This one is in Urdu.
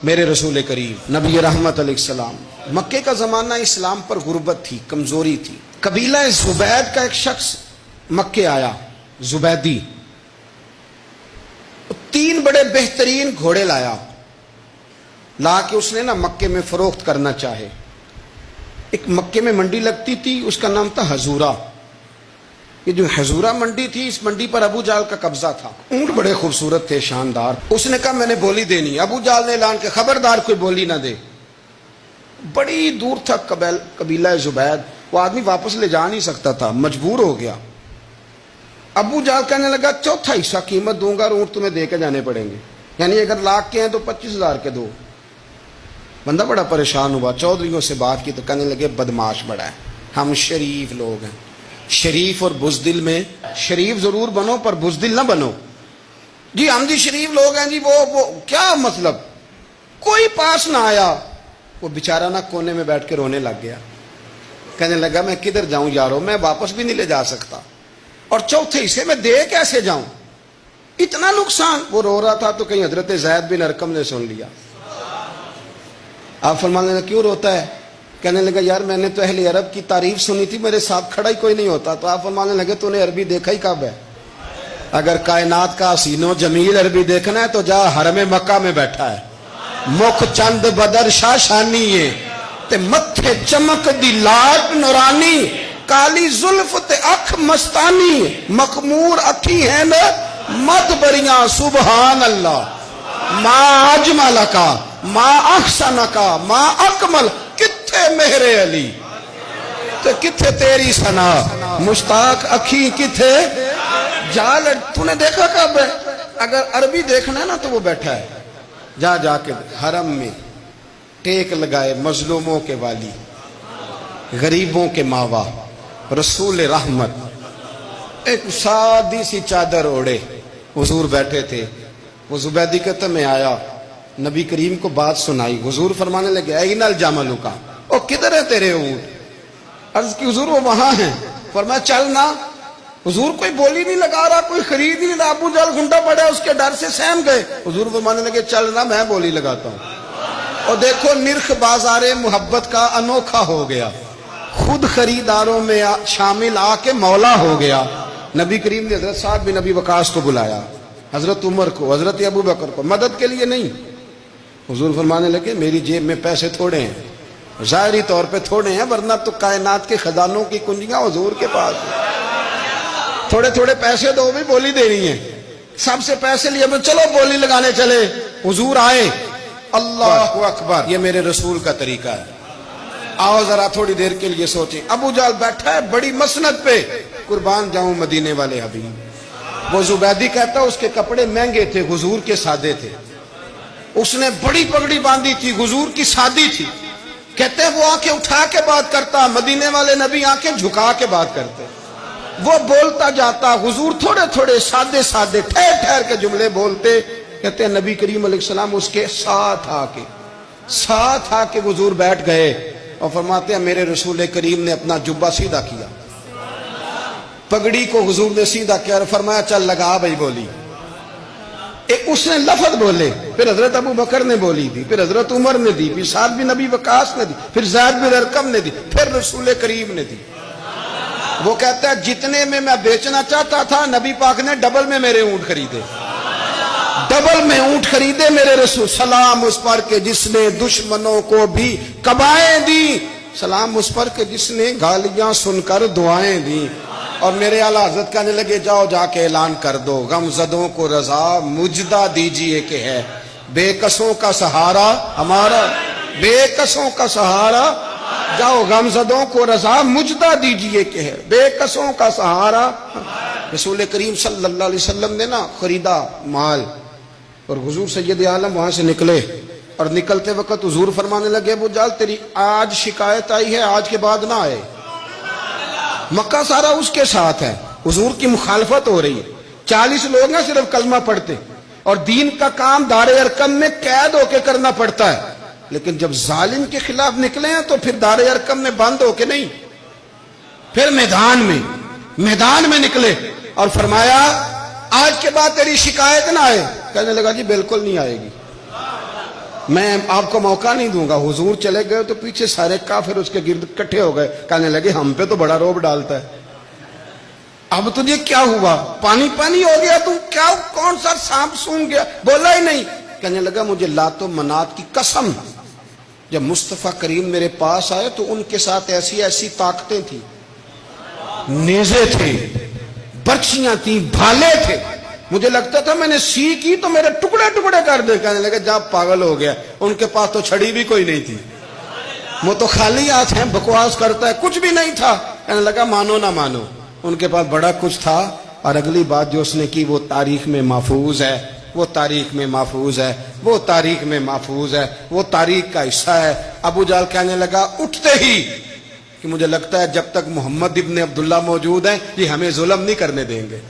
میرے رسول کریم نبی رحمت علیہ السلام، مکے کا زمانہ اسلام پر غربت تھی، کمزوری تھی۔ قبیلہ زبید کا ایک شخص مکے آیا، زبیدی، 3 بڑے بہترین گھوڑے لا کے اس نے مکے میں فروخت کرنا چاہے۔ ایک مکے میں منڈی لگتی تھی، اس کا نام تھا حضورہ۔ یہ جو حضورہ منڈی تھی، اس منڈی پر ابو جہل کا قبضہ تھا۔ اونٹ بڑے خوبصورت تھے، شاندار۔ اس نے کہا میں نے بولی دینی۔ ابو جہل نے اعلان کیا خبردار کوئی بولی نہ دے۔ بڑی دور تھا قبیلہ زبید، وہ آدمی واپس لے جا نہیں سکتا تھا، مجبور ہو گیا۔ ابو جہل کہنے لگا 1/4 حصہ قیمت دوں گا اور اونٹ تمہیں دے کے جانے پڑیں گے، یعنی اگر 1,00,000 کے ہیں تو 25,000 کے دو۔ بندہ بڑا پریشان ہوا، چودھریوں سے بات کی تو کہنے لگے بدماش بڑا ہے، ہم شریف لوگ ہیں، شریف اور بزدل میں شریف ضرور بنو پر بزدل نہ بنو۔ جی ہم جی شریف لوگ ہیں جی، وہ کیا مطلب؟ کوئی پاس نہ آیا۔ وہ بیچارہ کونے میں بیٹھ کے رونے لگ گیا، کہنے لگا میں کدھر جاؤں یارو، میں واپس بھی نہیں لے جا سکتا، اور 1/4 حصے میں دے کیسے جاؤں، اتنا نقصان۔ وہ رو رہا تھا تو کہیں حضرت زید بن ارقم نے سن لیا۔ آپ فرمانے لگے کیوں روتا ہے؟ کہنے لگا یار میں نے تو اہل عرب کی تعریف سنی تھی، میرے ساتھ کھڑا ہی کوئی نہیں ہوتا۔ تو آپ فرمانے لگے تو نے عربی دیکھا ہی کب ہے؟ اگر کائنات کا حسین و جمیل عربی دیکھنا ہے تو جا حرم مکہ میں بیٹھا ہے۔ مکھ چند بدر شاہ شانی ہے تے متھے چمک دی لاٹ نورانی، کالی زلف تے اکھ مستانی، مخمور اکھی ہیں نا مد بریاں سبحان اللہ۔ ما اجمل کا ما احسن کا ما اکمل، کتھے مہر علی تے کتھے تیری ثنا، مشتاق اکھی کتھے جال۔ تو نے دیکھا کب ہے؟ اگر عربی دیکھنا ہے نا تو وہ بیٹھا ہے، جا کے حرم میں ٹیک لگائے، مظلوموں کے والی، غریبوں کے ماوا، رسول رحمت، ایک سادی سی چادر اوڑے حضور بیٹھے تھے۔ وہ زبیدی کہتا میں آیا، نبی کریم کو بات سنائی، حضور فرمانے لگے این الجمل کا، او کدھر ہے تیرے اونٹ؟ عرض کی حضور وہ وہاں ہیں۔ فرمایا چل نا۔ حضور کوئی بولی نہیں لگا رہا، کوئی خرید نہیں رہا، ابو جہل گھنٹا پڑا اس کے ڈر سے سہم گئے۔ حضور فرمانے لگے چل نا، میں بولی لگاتا ہوں۔ اور دیکھو نرخ بازار محبت کا انوکھا ہو گیا، خود خریداروں میں شامل آ کے مولا ہو گیا۔ نبی کریم نے حضرت سعد بن ابی وقاص کو بلایا، حضرت عمر کو، حضرت ابو بکر کو، مدد کے لیے نہیں۔ حضور فرمانے لگے میری جیب میں پیسے تھوڑے ہیں، ظاہری طور پہ تھوڑے ہیں، ورنہ تو کائنات کے خزانوں کی کنجیاں حضور کے پاس ہیں۔ تھوڑے تھوڑے پیسے دو بھی بولی دینی ہے، سب سے پیسے لیے چلو بولی لگانے چلے۔ حضور آئے، اللہ اکبر، یہ میرے رسول کا طریقہ ہے۔ آؤ ذرا تھوڑی دیر کے لیے سوچیں۔ ابو جہل بیٹھا ہے بڑی مسند پہ، قربان جاؤں مدینے والے حبیب۔ وہ زبیدی کہتا اس کے کپڑے مہنگے تھے، حضور کے سادے تھے۔ اس نے بڑی پگڑی باندھی تھی، حضور کی سادی تھی۔ کہتے وہ آنکھیں اٹھا کے بات کرتا، مدینے والے نبی آنکھیں جھکا کے بات کرتے۔ وہ بولتا جاتا، حضور تھوڑے تھوڑے سادے سادے ٹھہر ٹھہر کے جملے بولتے۔ کہتے ہیں نبی کریم علیہ السلام اس کے ساتھ آ کے حضور بیٹھ گئے اور فرماتے ہیں میرے رسول کریم نے اپنا جبہ سیدھا کیا، پگڑی کو حضور نے سیدھا کیا اور فرمایا چل لگا بھائی بولی۔ اس نے لفظ بولے، پھر حضرت ابو بکر نے بولی دی، پھر حضرت عمر نے دی، پھر سعد بن ابی وقاص نے دی، پھر زید بن ارقم نے دی، پھر رسول کریم نے دی۔ وہ کہتا ہے جتنے میں بیچنا چاہتا تھا نبی پاک نے ڈبل میں میرے اونٹ خریدے، ڈبل میں اونٹ خریدے میرے رسول۔ سلام اس پر کہ جس نے دشمنوں کو بھی قبائیں دی، سلام اس پر کہ جس نے گالیاں سن کر دعائیں دی۔ اور میرے اعلیٰ حضرت کہنے لگے جاؤ جا کے اعلان کر دو، غم زدوں کو رضا مجدہ دیجئے کہ ہے بے کسوں کا سہارا ہمارا، بے کسوں کا سہارا، جاؤ غم زدوں کو رضا مجدہ دیجئے کہ ہے بے کسوں کا سہارا۔ رسول کریم صلی اللہ علیہ وسلم نے خریدا مال، اور حضور سید عالم وہاں سے نکلے، اور نکلتے وقت حضور فرمانے لگے ابو جہل تیری آج شکایت آئی ہے، آج کے بعد نہ آئے۔ مکہ سارا اس کے ساتھ ہے، حضور کی مخالفت ہو رہی ہے، 40 لوگ ہیں صرف کلمہ پڑھتے، اور دین کا کام دار ارقم میں قید ہو کے کرنا پڑتا ہے۔ لیکن جب ظالم کے خلاف نکلے ہیں تو پھر دار ارقم میں بند ہو کے نہیں، پھر میدان میں نکلے اور فرمایا آج کے بعد تیری شکایت نہ آئے۔ کہنے لگا جی بالکل نہیں آئے گی۔ میں آپ کو موقع نہیں دوں گا. حضور چلے گئے تو پیچھے سارے کافر اس کے گرد اکٹھے ہو گئے, کہنے لگے ہم پہ تو بڑا روب ڈالتا ہے, اب تجھے کیا ہوا, پانی پانی ہو گیا, تو کیا کون سا سانپ سونگ گیا, بولا ہی نہیں. کہنے لگا مجھے لات و منات کی قسم, جب مصطفیٰ کریم میرے پاس آئے تو ان کے ساتھ ایسی ایسی طاقتیں تھیں, نیزے تھے, برچیاں تھیں, بھالے تھے, مجھے لگتا تھا میں نے سی کی تو میرے ٹکڑے ٹکڑے کر دے. کہنے لگے جب پاگل ہو گیا, ان کے پاس تو چھڑی بھی کوئی نہیں تھی, وہ تو خالی ہاتھ ہیں, بکواس کرتا ہے, کچھ بھی نہیں تھا. کہنے لگا مانو نہ مانو, ان کے پاس بڑا کچھ تھا. اور اگلی بات جو اس نے کی وہ تاریخ میں محفوظ ہے, وہ تاریخ میں محفوظ ہے, وہ تاریخ میں محفوظ ہے, وہ تاریخ کا حصہ ہے. ابو جہل کہنے لگا اٹھتے ہی کہ مجھے لگتا ہے جب تک محمد ابن عبداللہ موجود ہیں یہ ہمیں ظلم نہیں کرنے دیں گے.